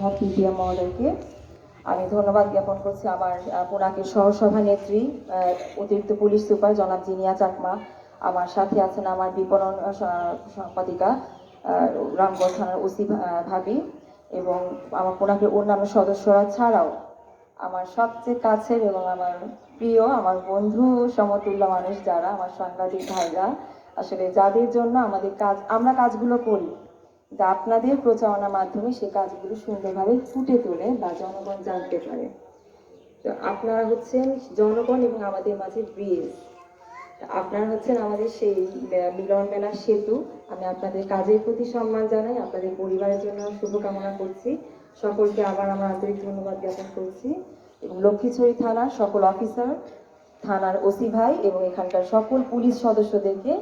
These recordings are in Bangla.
হক পিপিএম মহোদয়কে আমি ধন্যবাদ জ্ঞাপন করছি। আমার পুনাকের সহসভানেত্রী অতিরিক্ত পুলিশ সুপার জনাব জিনিয়া চাকমা, আমার সাথে আছেন আমার বিপণন সম্পাদিকা রামগড় থানার ওসি ভাবি, এবং আমার পুনাকের অন্যান্য সদস্যরা ছাড়াও আমার সবচেয়ে কাছের এবং আমার প্রিয় আমার বন্ধু সমতুল্য মানুষ যারা আমার সাংবাদিক ভাইরা, আসলে যাদের জন্য আমরা কাজগুলো করি, যা আপনাদের প্রচারণার মাধ্যমে সে কাজগুলো সুন্দরভাবে ফুটে তোলে বা জনগণ জানতে পারে। তো আপনারা হচ্ছেন জনগণ এবং আমাদের মাঝে ব্রিজ, আপনারা হচ্ছেন আমাদের সেই মিলন মেলার সেতু। আমি আপনাদের কাজের প্রতি সম্মান জানাই, আপনাদের পরিবারের জন্য শুভকামনা করছি। সকলকে আবার আমার আন্তরিক ধন্যবাদ জ্ঞাপন করছি, এবং লক্ষ্মীছড়ি থানার সকল অফিসার, থানার ওসি ভাই এবং এখানকার সকল পুলিশ সদস্যদেরকে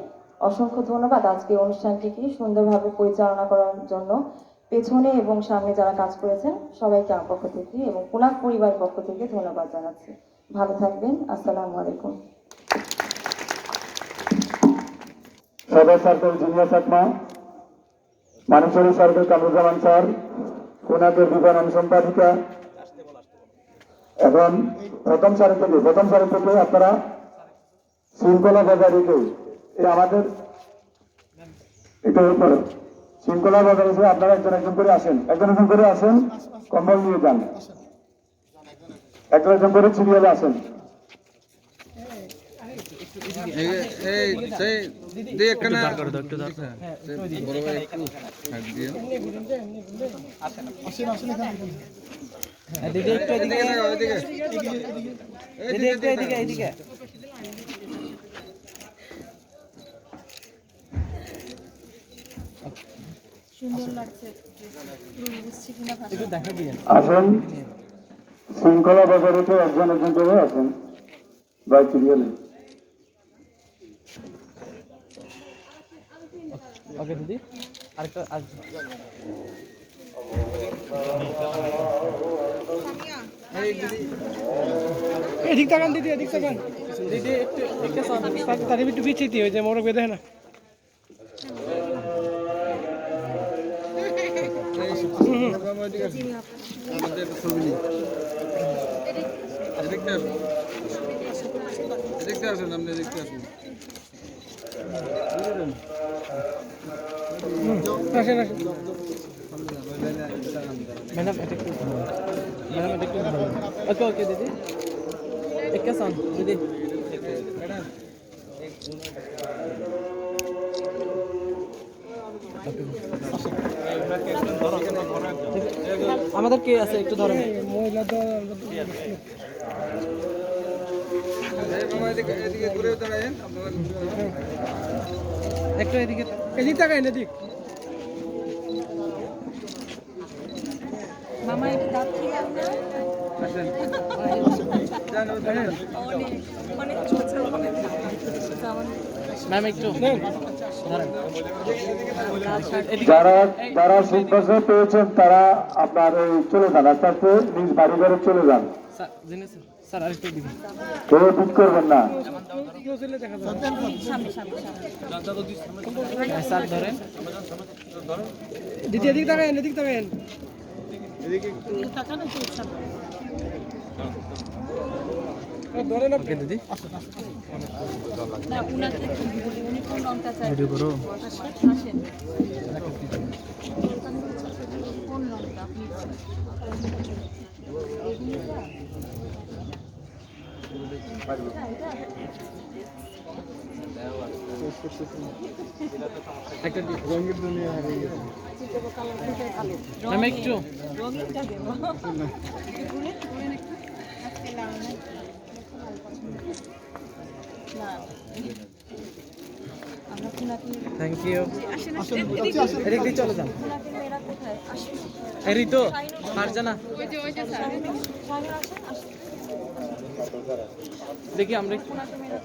অসংখ্য ধন্যবাদ আজকে অনুষ্ঠানটিকে সুন্দরভাবে পরিচালনা করার জন্য। পেছনে এবং সামনে যারা কাজ করেছেন সবাইকে আমার পক্ষ থেকে এবং পুনাক পরিবার পক্ষ থেকে ধন্যবাদ জানাচ্ছি। ভালো থাকবেন। আসসালামু আলাইকুম। Sadar circle Jinia Chakma, Manikchhari circle Kamruzzaman sir, পুনাকের বিপণন সম্পাদিকা, এখন প্রথম সারি থেকে আপনারা শৃঙ্খলা বজায় রেখে আমাদের একটু শৃঙ্খলা বজায় রেখে আপনারা একজন করে আসেন, কম্বল নিয়ে যান, একজন করে সিরিয়ালে আসেন। আসেন, শৃঙ্খলা বজায় রেখে একজন করে আসেন বাই সিরিয়ালে। ওকে দিদি, আরেকটা এদিক তাকান দিদি, এদিক তাকান দিদি, একটু তার একটু পিছিয়ে দিয়ে যে মোরগ বেঁধে না। আমাদের ছবি নেই, দেখতে আসেন, আপনি দেখতে আসেন। ম্যাডাম ওকে ওকে দিদি, এক সাউন্ড দিদি। আমাদের কে আছে একটু ধরেন। একটু এদিকে তাকাই, এদিক মামা একটু যাচ্ছি ম্যাম একটু যারা সিদ্ধান্ত পেয়েছেন তারা আপনার চলে যান, আস্তে আস্তে নিজ বাড়ি ঘরে চলে যান, স্যার আরেকটু দিবি, কেউ ঠিক করবেন না। স্যার ধরেন দিদি, এদিক তাকান, এদিক তাকান, ধরেন ওকে দিদি। ভিডিও করো। একটা রঙের দুনিয়া হারিয়ে গেছে। আমি একটু থ্যাংক ইউ। এদিক দিয়ে চলে যান। এই তো ফারজানা, দেখি আমরা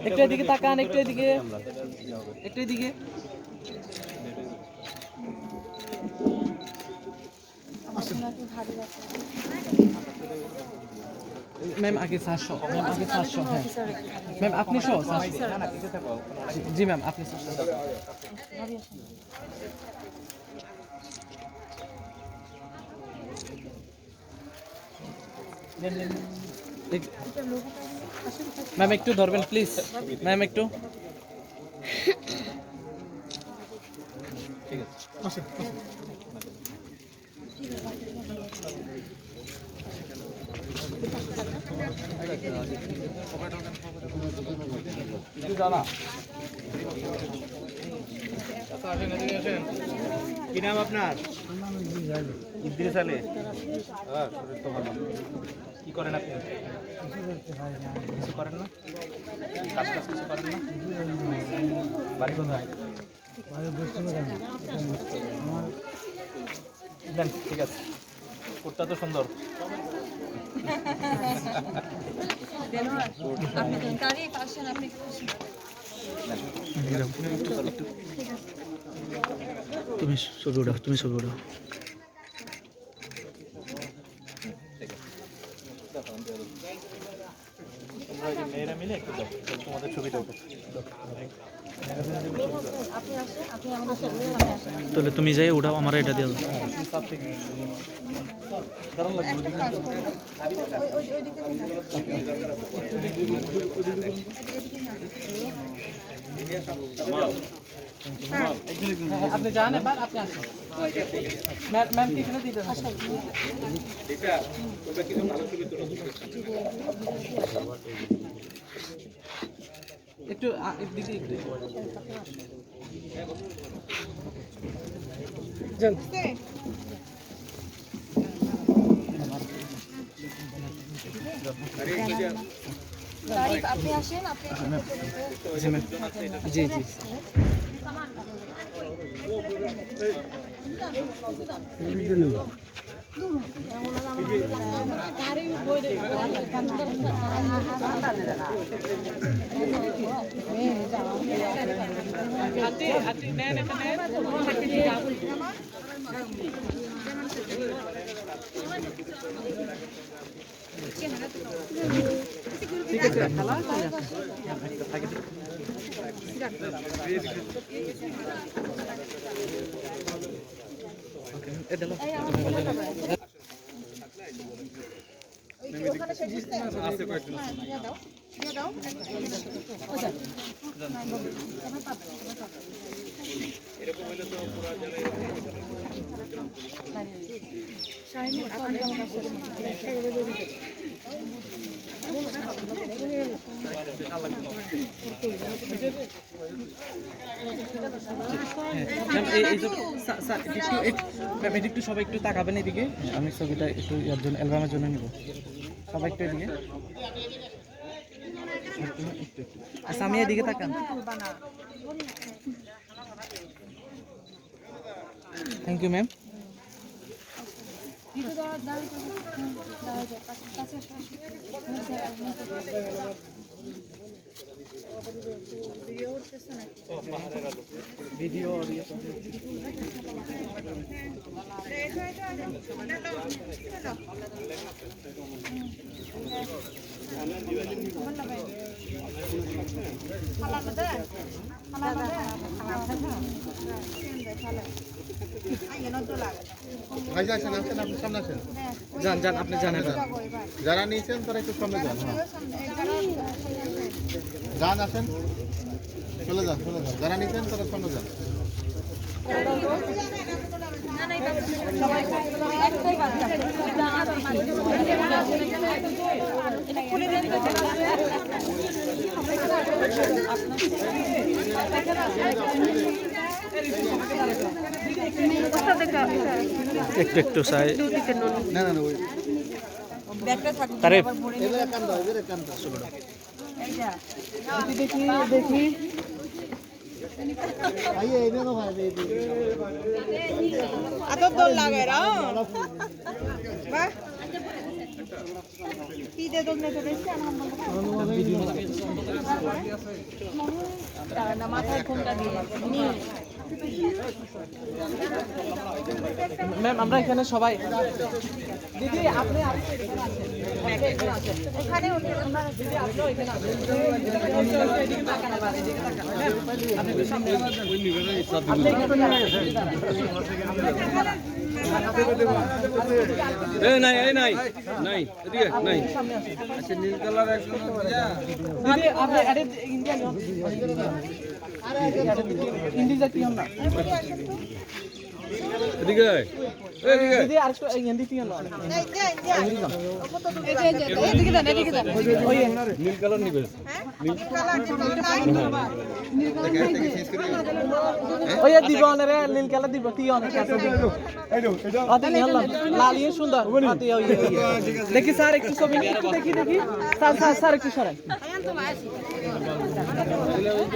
একটু এদিকে তাকান, একটু এদিকে, একটু এদিকে। मैम आगे 700, मैम आगे 700 है मैम, আপনি 100 जी मैम আপনি 700। ম্যাম একটু ধরবেন প্লিজ, ম্যাম একটু। কি নাম আপনার? ইদ্রিস আলী। শরীর তো ভালো। কি করেন আপনি? কিছু করেন না? কাজ টাজ কিছু করেন না? বাড়ি কোথায়? দেন, ঠিক আছে। কুর্তা তো সুন্দর। তুমি ছবি উঠাও, তুমি ছবি উঠাও। তোমরা এই যে মেয়েরা মিলে একটু দাও, তোমাদের ছবিটা উঠো। তাহলে তুমি যাই উঠাও, আমার এটা দিয়ে দাও। আপনি যান এবার, আপনি আসুন। ম্যাম কি এখানে দিবেন? একটু দিদি একটু যান। আপনি আসেন, আপনি জি ম্যাম, জি জি। ঠিক আছে, খেলা একটু সবাই একটু তাকাবেন এদিকে, আমি ছবিটা একটু ইয়ার জন্য অ্যালবামের জন্য নিব, সবাই একটু এদিকে। আচ্ছা আমি এদিকে তাকান। Thank you ma'am. ভিডিও ভাই যাচ্ছেন, আসেন, আপনি সামনে আসেন। যান যান, আপনি জানেন। যারা নিয়েছেন তারা একটু সামনে যান। যান, আসেন, চলে যান, চলে যান। যারা নিয়েছেন তারা সামনে যান। একটু একটু চাই। না না না, ওই তারিফ এদের একান দাও, এদের একান দাও। দেখি ভাই এই দেন ভাই, এই দেন। এত দোল লাগে রা বাহ কি দে দোল না করে না মাথায় ঘোমটা দিয়ে ম্যাম, আমরা এখানে সবাই। দিদি আপনি এখানে দিদি আপনিও এখানে আছেন। এদিকে তাকান আবার, এদিকে তাকান। ম্যাম, আপনি একটু সামনে। আপনি এখানে চলে গেছেন। এই নাই নাই এদিকে নাই দিদি আপনি আরে ইন্ডিয়ান হিন্দি জাতি হন না এদিকে এদিকে দিদি আর একটু হিন্দি তিন না এদিকে দেন এদিকে দেন ওই নীল কালার নিবে ওই দিব রে নীল কালার দিব তি অনেক আছে আতে নিলাম লাল ইয়ে সুন্দর আতে ওই দেখি স্যার একটু ছবি একটু দেখি স্যার একটু সরাই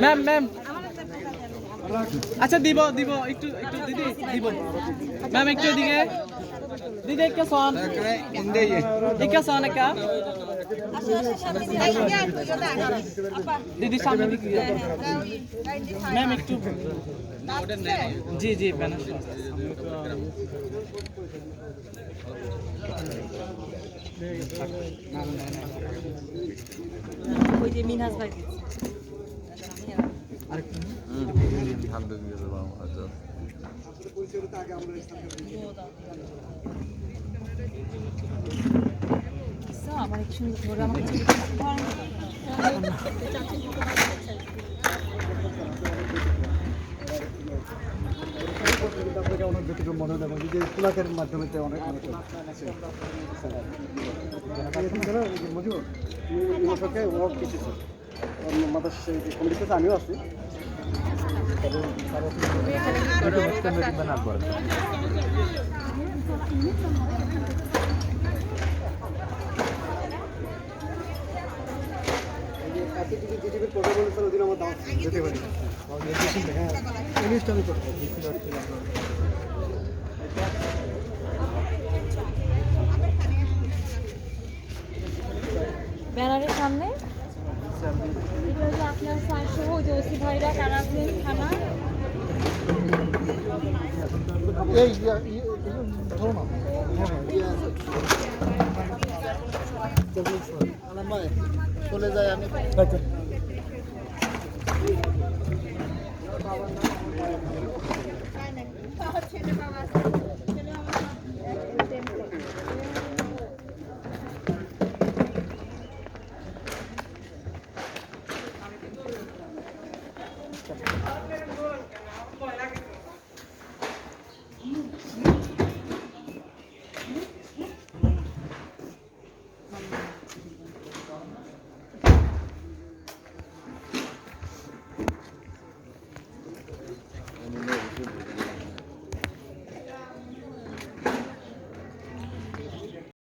ম্যাম আচ্ছা দিব একটু দিদি দিব ম্যাম একটু এদিকে দিদি একটা সন একটা সন একটা দিদি সামনে দিকে ম্যাম একটু জি ব্যানার ওই যে মিনহাজ ভাই আমার একটু ধরে আমার অনেক ব্যতিক্রম মনে হয় এবং যে পুলাকের মাধ্যমে অনেক আমিও আছি যেতে পারি অনুষ্ঠান ব্যানারের সামনে এগুলো হচ্ছে আপনার স্যারসহ ওই যে ওসি ভাইরা কারা আছেন থানা চলে যায় আমি ছেলে বাবা